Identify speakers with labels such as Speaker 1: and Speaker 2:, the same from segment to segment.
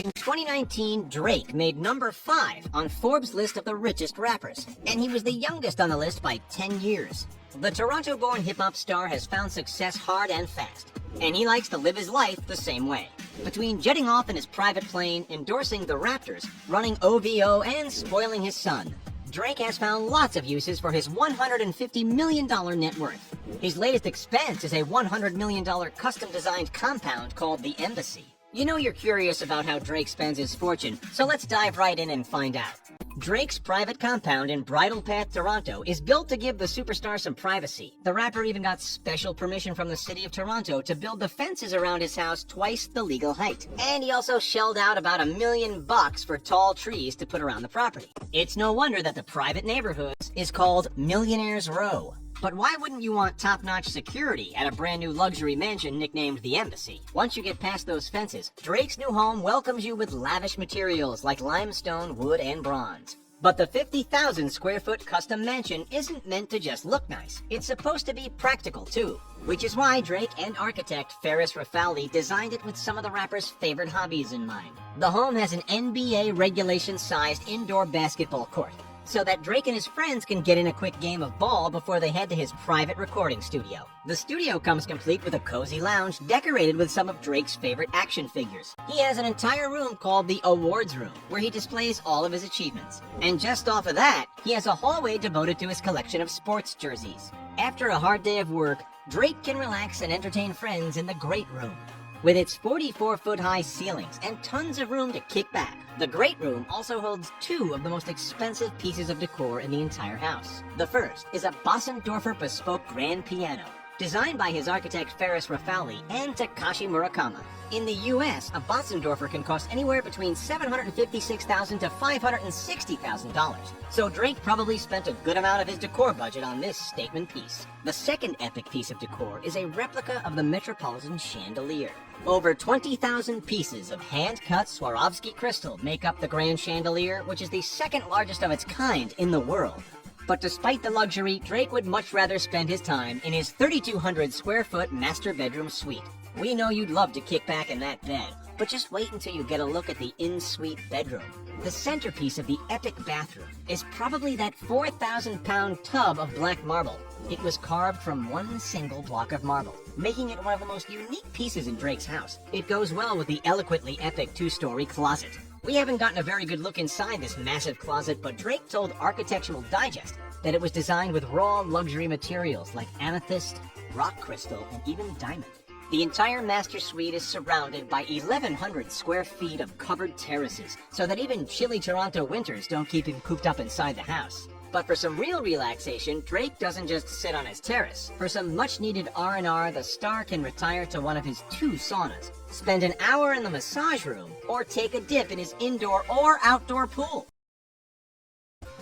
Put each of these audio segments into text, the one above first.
Speaker 1: In 2019, Drake made number 5 on Forbes' list of the richest rappers, and he was the youngest on the list by 10 years. The Toronto-born hip-hop star has found success hard and fast, and he likes to live his life the same way. Between jetting off in his private plane, endorsing the Raptors, running OVO, and spoiling his son, Drake has found lots of uses for his $150 million net worth. His latest expense is a $100 million custom-designed compound called the Embassy. You know you're curious about how Drake spends his fortune, so let's dive right in and find out. Drake's private compound in Bridle Path, Toronto is built to give the superstar some privacy. The rapper even got special permission from the city of Toronto to build the fences around his house twice the legal height. And he also shelled out about $1 million for tall trees to put around the property. It's no wonder that the private neighborhood is called Millionaire's Row. But why wouldn't you want top-notch security at a brand new luxury mansion nicknamed the Embassy? Once you get past those fences, Drake's new home welcomes you with lavish materials like limestone, wood, and bronze. But the 50,000 square foot custom mansion isn't meant to just look nice. It's supposed to be practical too. Which is why Drake and architect Ferris Rafali designed it with some of the rapper's favorite hobbies in mind. The home has an NBA regulation-sized indoor basketball court, so that Drake and his friends can get in a quick game of ball before they head to his private recording studio. The studio comes complete with a cozy lounge decorated with some of Drake's favorite action figures. He has an entire room called the Awards Room, where he displays all of his achievements. And just off of that, he has a hallway devoted to his collection of sports jerseys. After a hard day of work, Drake can relax and entertain friends in the Great Room. With its 44-foot-high ceilings and tons of room to kick back, the Great Room also holds 2 of the most expensive pieces of decor in the entire house. The first is a Bösendorfer bespoke grand piano, designed by his architect Ferris Rafali and Takashi Murakami. In the US, a Bösendorfer can cost anywhere between $756,000 to $560,000. So Drake probably spent a good amount of his decor budget on this statement piece. The second epic piece of decor is a replica of the Metropolitan Chandelier. Over 20,000 pieces of hand-cut Swarovski crystal make up the Grand Chandelier, which is the second largest of its kind in the world. But despite the luxury, Drake would much rather spend his time in his 3,200 square foot master bedroom suite. We know you'd love to kick back in that bed, but just wait until you get a look at the in-suite bedroom. The centerpiece of the epic bathroom is probably that 4,000-pound tub of black marble. It was carved from one single block of marble, making it one of the most unique pieces in Drake's house. It goes well with the eloquently epic 2-story closet. We haven't gotten a very good look inside this massive closet, but Drake told Architectural Digest that it was designed with raw luxury materials like amethyst, rock crystal, and even diamond. The entire master suite is surrounded by 1,100 square feet of covered terraces, so that even chilly Toronto winters don't keep him cooped up inside the house. But for some real relaxation, Drake doesn't just sit on his terrace. For some much-needed R&R, the star can retire to one of his 2 saunas, spend an hour in the massage room, or take a dip in his indoor or outdoor pool.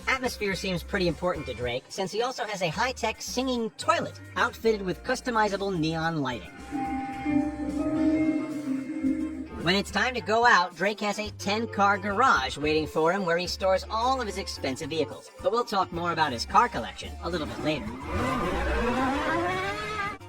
Speaker 1: Atmosphere seems pretty important to Drake, since he also has a high-tech singing toilet outfitted with customizable neon lighting. When it's time to go out, Drake has a 10-car garage waiting for him where he stores all of his expensive vehicles. But we'll talk more about his car collection a little bit later.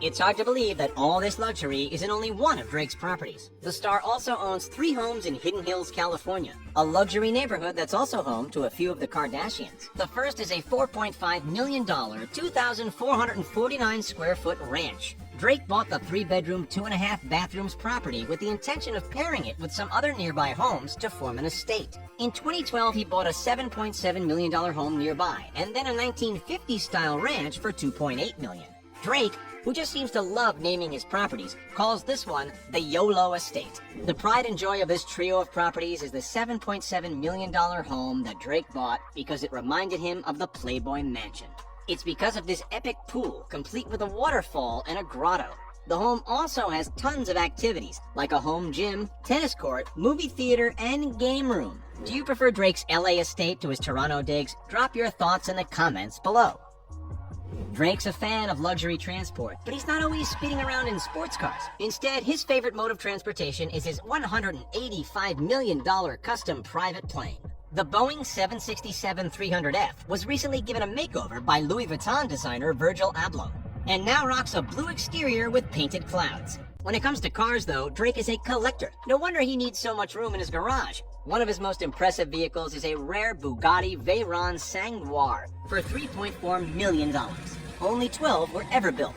Speaker 1: It's hard to believe that all this luxury is in only one of Drake's properties. The star also owns 3 homes in Hidden Hills, California, a luxury neighborhood that's also home to a few of the Kardashians. The first is a $4.5 million, 2,449 square foot ranch. Drake bought the 3-bedroom, 2.5 bathrooms property with the intention of pairing it with some other nearby homes to form an estate. In 2012, he bought a $7.7 million home nearby, and then a 1950s-style ranch for $2.8 million. Drake, who just seems to love naming his properties, calls this one the YOLO Estate. The pride and joy of this trio of properties is the $7.7 million home that Drake bought because it reminded him of the Playboy Mansion. It's because of this epic pool, complete with a waterfall and a grotto. The home also has tons of activities, like a home gym, tennis court, movie theater, and game room. Do you prefer Drake's LA estate to his Toronto digs? Drop your thoughts in the comments below. Drake's a fan of luxury transport, but he's not always speeding around in sports cars. Instead, his favorite mode of transportation is his $185 million custom private plane. The Boeing 767-300F was recently given a makeover by Louis Vuitton designer Virgil Abloh, and now rocks a blue exterior with painted clouds. When it comes to cars, though, Drake is a collector. No wonder he needs so much room in his garage. One of his most impressive vehicles is a rare Bugatti Veyron Sang-Noir for $3.4 million. Only 12 were ever built.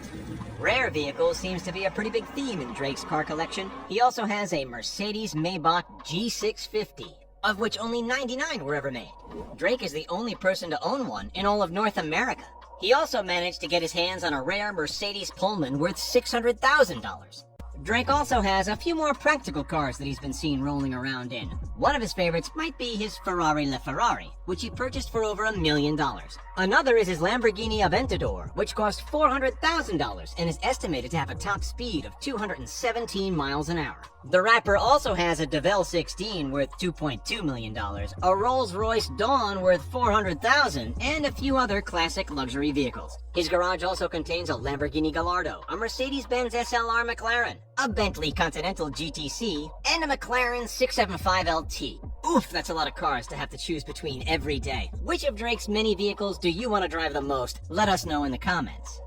Speaker 1: Rare vehicles seems to be a pretty big theme in Drake's car collection. He also has a Mercedes-Maybach G650, of which only 99 were ever made. Drake is the only person to own one in all of North America. He also managed to get his hands on a rare Mercedes Pullman worth $600,000. Drake also has a few more practical cars that he's been seen rolling around in. One of his favorites might be his Ferrari LaFerrari, which he purchased for over $1 million. Another is his Lamborghini Aventador, which cost $400,000 and is estimated to have a top speed of 217 miles an hour. The rapper also has a DeVille 16 worth $2.2 million, a Rolls-Royce Dawn worth $400,000, and a few other classic luxury vehicles. His garage also contains a Lamborghini Gallardo, a Mercedes-Benz SLR McLaren, a Bentley Continental GTC, and a McLaren 675LT. Oof, that's a lot of cars to have to choose between every day. Which of Drake's many vehicles do you want to drive the most? Let us know in the comments.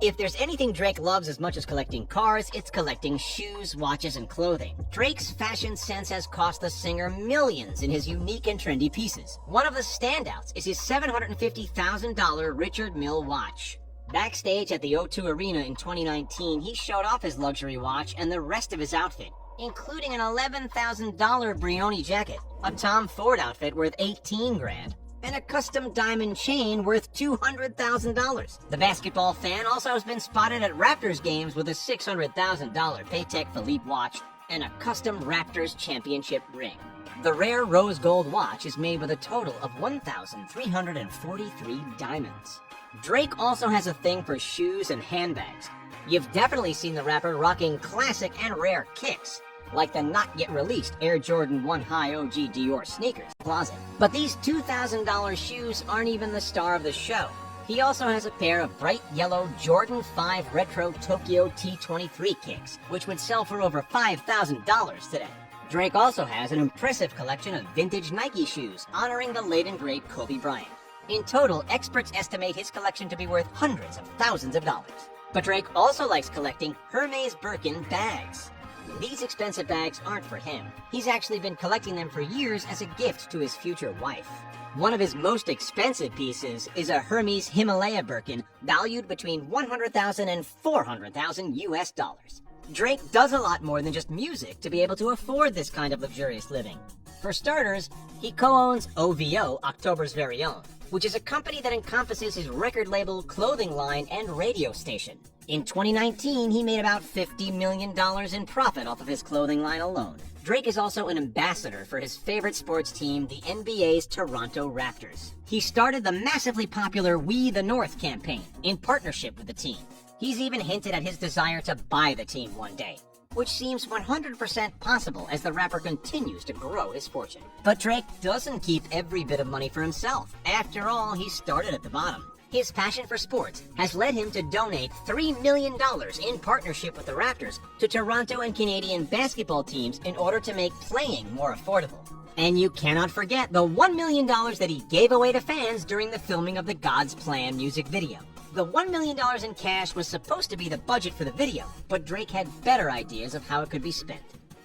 Speaker 1: If there's anything Drake loves as much as collecting cars, it's collecting shoes, watches, and clothing. Drake's fashion sense has cost the singer millions in his unique and trendy pieces. One of the standouts is his $750,000 Richard Mille watch. Backstage at the O2 Arena in 2019, he showed off his luxury watch and the rest of his outfit, including an $11,000 Brioni jacket, a Tom Ford outfit worth $18 grand, and a custom diamond chain worth $200,000. The basketball fan also has been spotted at Raptors games with a $600,000 Patek Philippe watch and a custom Raptors championship ring. The rare rose gold watch is made with a total of 1,343 diamonds. Drake also has a thing for shoes and handbags. You've definitely seen the rapper rocking classic and rare kicks, like the not-yet-released Air Jordan 1 High OG Dior sneakers closet. But these $2,000 shoes aren't even the star of the show. He also has a pair of bright yellow Jordan 5 Retro Tokyo T23 kicks, which would sell for over $5,000 today. Drake also has an impressive collection of vintage Nike shoes honoring the late and great Kobe Bryant. In total, experts estimate his collection to be worth hundreds of thousands of dollars. But Drake also likes collecting Hermes Birkin bags. These expensive bags aren't for him. He's actually been collecting them for years as a gift to his future wife. One of his most expensive pieces is a Hermes Himalaya Birkin valued between $100,000 and $400,000 US dollars. Drake does a lot more than just music to be able to afford this kind of luxurious living. For starters, he co-owns OVO, October's Very Own, which is a company that encompasses his record label, clothing line, and radio station. In 2019, he made about $50 million in profit off of his clothing line alone. Drake is also an ambassador for his favorite sports team, the NBA's Toronto Raptors. He started the massively popular We the North campaign in partnership with the team. He's even hinted at his desire to buy the team one day, which seems 100% possible as the rapper continues to grow his fortune. But Drake doesn't keep every bit of money for himself. After all, he started at the bottom. His passion for sports has led him to donate $3 million in partnership with the Raptors to Toronto and Canadian basketball teams in order to make playing more affordable. And you cannot forget the $1 million that he gave away to fans during the filming of the God's Plan music video. The $1 million in cash was supposed to be the budget for the video, but Drake had better ideas of how it could be spent.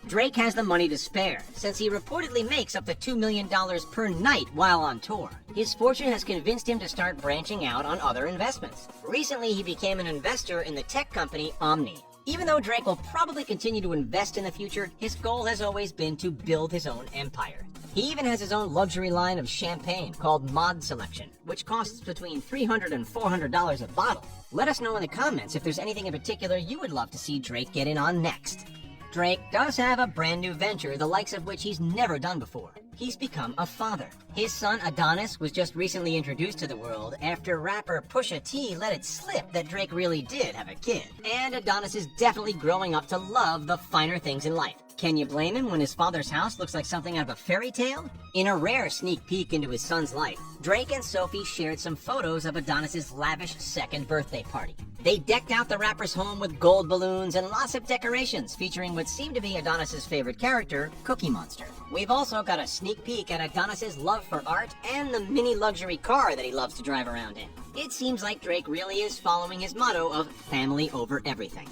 Speaker 1: Drake has the money to spare, since he reportedly makes up to $2 million per night while on tour. His fortune has convinced him to start branching out on other investments. Recently, he became an investor in the tech company Omni. Even though Drake will probably continue to invest in the future, his goal has always been to build his own empire. He even has his own luxury line of champagne called Mod Selection, which costs between $300 and $400 a bottle. Let us know in the comments if there's anything in particular you would love to see Drake get in on next. Drake does have a brand new venture, the likes of which he's never done before. He's become a father. His son Adonis was just recently introduced to the world after rapper Pusha T let it slip that Drake really did have a kid. And Adonis is definitely growing up to love the finer things in life. Can you blame him when his father's house looks like something out of a fairy tale? In a rare sneak peek into his son's life, Drake and Sophie shared some photos of Adonis's lavish second birthday party. They decked out the rapper's home with gold balloons and lots of decorations featuring what seemed to be Adonis's favorite character, Cookie Monster. We've also got a sneak peek at Adonis's love for art and the mini luxury car that he loves to drive around in. It seems like Drake really is following his motto of family over everything.